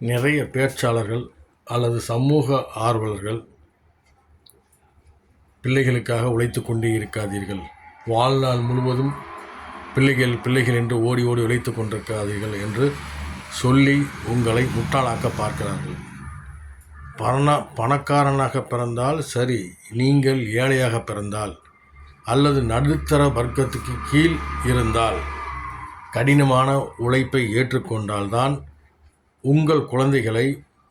நிறைய பேச்சாளர்கள் அல்லது சமூக ஆர்வலர்கள் பிள்ளைகளுக்காக உழைத்து கொண்டே இருக்காதீர்கள், வாழ்நாள் முழுவதும் பிள்ளைகள் என்று ஓடி ஓடி உழைத்து கொண்டிருக்காதீர்கள் என்று சொல்லி உங்களை முட்டாளாக்க பார்க்கிறார்கள். பணக்காரனாக பிறந்தால் சரி, நீங்கள் ஏழையாக பிறந்தால் அல்லது நடுத்தர வர்க்கத்துக்கு கீழ் இருந்தால் கடினமான உழைப்பை ஏற்றுக்கொண்டால்தான் உங்கள் குழந்தைகளை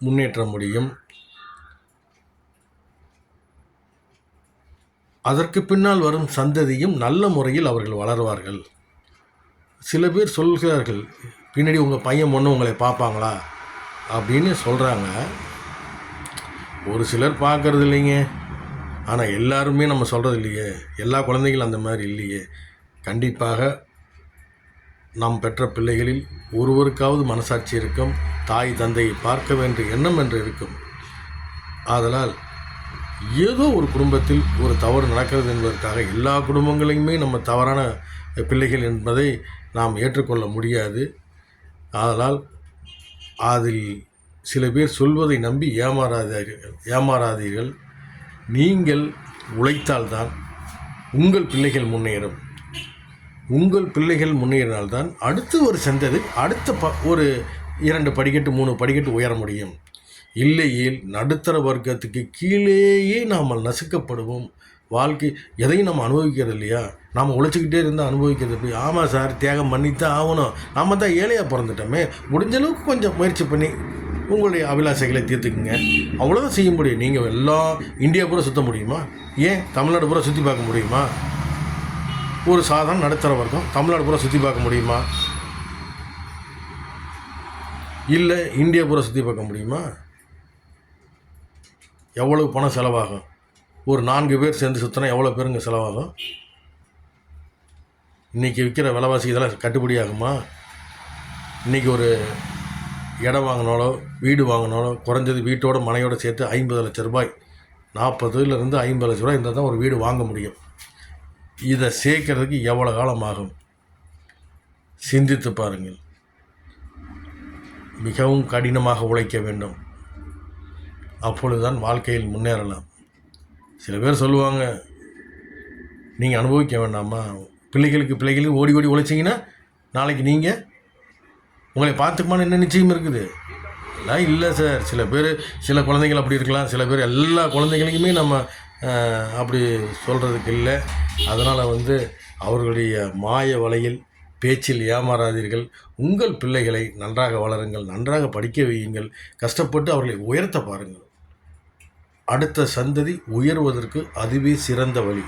முன்னேற்ற முடியும். அதற்கு பின்னால் வரும் சந்ததியும் நல்ல முறையில் அவர்கள் வளருவார்கள். சில பேர் சொல்கிறார்கள், பின்னாடி உங்கள் பையன் பொண்ணு உங்களை பார்ப்பாங்களா அப்படின்னு சொல்கிறாங்க. ஒரு சிலர் பார்க்கறது இல்லைங்க, ஆனால் எல்லாருமே நம்ம சொல்கிறது இல்லையே, எல்லா குழந்தைகளும் அந்த மாதிரி இல்லையே. கண்டிப்பாக நாம் பெற்ற பிள்ளைகளில் ஒருவருக்காவது மனசாட்சி இருக்கும், தாய் தந்தையை பார்க்க வேண்டிய எண்ணம் என்று இருக்கும். ஆதலால் ஏதோ ஒரு குடும்பத்தில் ஒரு தவறு நடக்கிறது என்பதற்காக எல்லா குடும்பங்களையுமே நம்ம தவறான பிள்ளைகள் என்பதை நாம் ஏற்றுக்கொள்ள முடியாது. ஆதலால் அதில் சில பேர் சொல்வதை நம்பி ஏமாறாதீர்கள். நீங்கள் உழைத்தால்தான் உங்கள் பிள்ளைகள் முன்னேறும். உங்கள் பிள்ளைகள் முன்னேறினால்தான் அடுத்து ஒரு சந்ததி அடுத்த ஒரு 2 படிக்கட்டு 3 படிக்கட்டு உயர முடியும். இல்லையில் நடுத்தர வர்க்கத்துக்கு கீழேயே நாம் நசுக்கப்படுவோம். வாழ்க்கை எதையும் நம்ம அனுபவிக்கிறது இல்லையா, நாம் உழைச்சிக்கிட்டே இருந்தால் அனுபவிக்கிறது எப்படி? ஆமாம் சார், தியாகம் பண்ணித்தான் ஆகணும். நாம் தான் ஏழையாக பிறந்துட்டோமே, முடிஞ்ச அளவுக்கு கொஞ்சம் முயற்சி பண்ணி உங்களுடைய அபிலாஷைகளை தீர்த்துக்குங்க. அவ்வளோதான் செய்ய முடியும். நீங்கள் எல்லாம் இந்தியா பூரா சுற்ற முடியுமா? ஏன் தமிழ்நாடு பூரா சுற்றி பார்க்க முடியுமா? ஒரு சாதாரண நடுத்தர வர்க்கம் தமிழ்நாடு பூரா சுற்றி பார்க்க முடியுமா? இல்லை இந்தியா பூரா சுற்றி பார்க்க முடியுமா? எவ்வளவு பணம் செலவாகும்? ஒரு 4 பேர் சேர்ந்து சுற்றினா எவ்வளோ பேருங்க செலவாகும்? இன்றைக்கி விற்கிற விலைவாசி இதெல்லாம் கட்டுப்படி ஆகுமா? இன்றைக்கி ஒரு இடம் வாங்கினாலோ வீடு வாங்கினாலோ குறைஞ்சது வீட்டோட மனையோடு சேர்த்து 50 லட்ச ரூபாய், 40லேருந்து 50 லட்ச ரூபாய் இருந்தால் தான் ஒரு வீடு வாங்க முடியும். இதை சேர்க்கறதுக்கு எவ்வளோ காலம் ஆகும்? சிந்தித்து பாருங்கள். மிகவும் கடினமாக உழைக்க வேண்டும், அப்பொழுதுதான் வாழ்க்கையில் முன்னேறலாம். சில பேர் சொல்லுவாங்க, நீங்கள் அனுபவிக்க வேண்டாமா, பிள்ளைகளுக்கு ஓடி ஓடி உழைச்சிங்கன்னா நாளைக்கு நீங்கள் உங்களை பார்த்துக்குமான்னு என்ன நிச்சயம் இருக்குது? எல்லாம் இல்லை சார். சில குழந்தைகள் அப்படி இருக்கலாம், சில பேர் எல்லா குழந்தைகளுக்குமே நம்ம அப்படி சொல்கிறதுக்கு இல்லை. அதனால் அவர்களுடைய மாய வலையில் பேச்சில் ஏமாறாதீர்கள். உங்கள் பிள்ளைகளை நன்றாக வளருங்கள், நன்றாக படிக்க வையுங்கள், கஷ்டப்பட்டு அவர்களை உயர்த்த பாருங்கள். அடுத்த சந்ததி உயர்வதற்கு அதுவே சிறந்த வழி.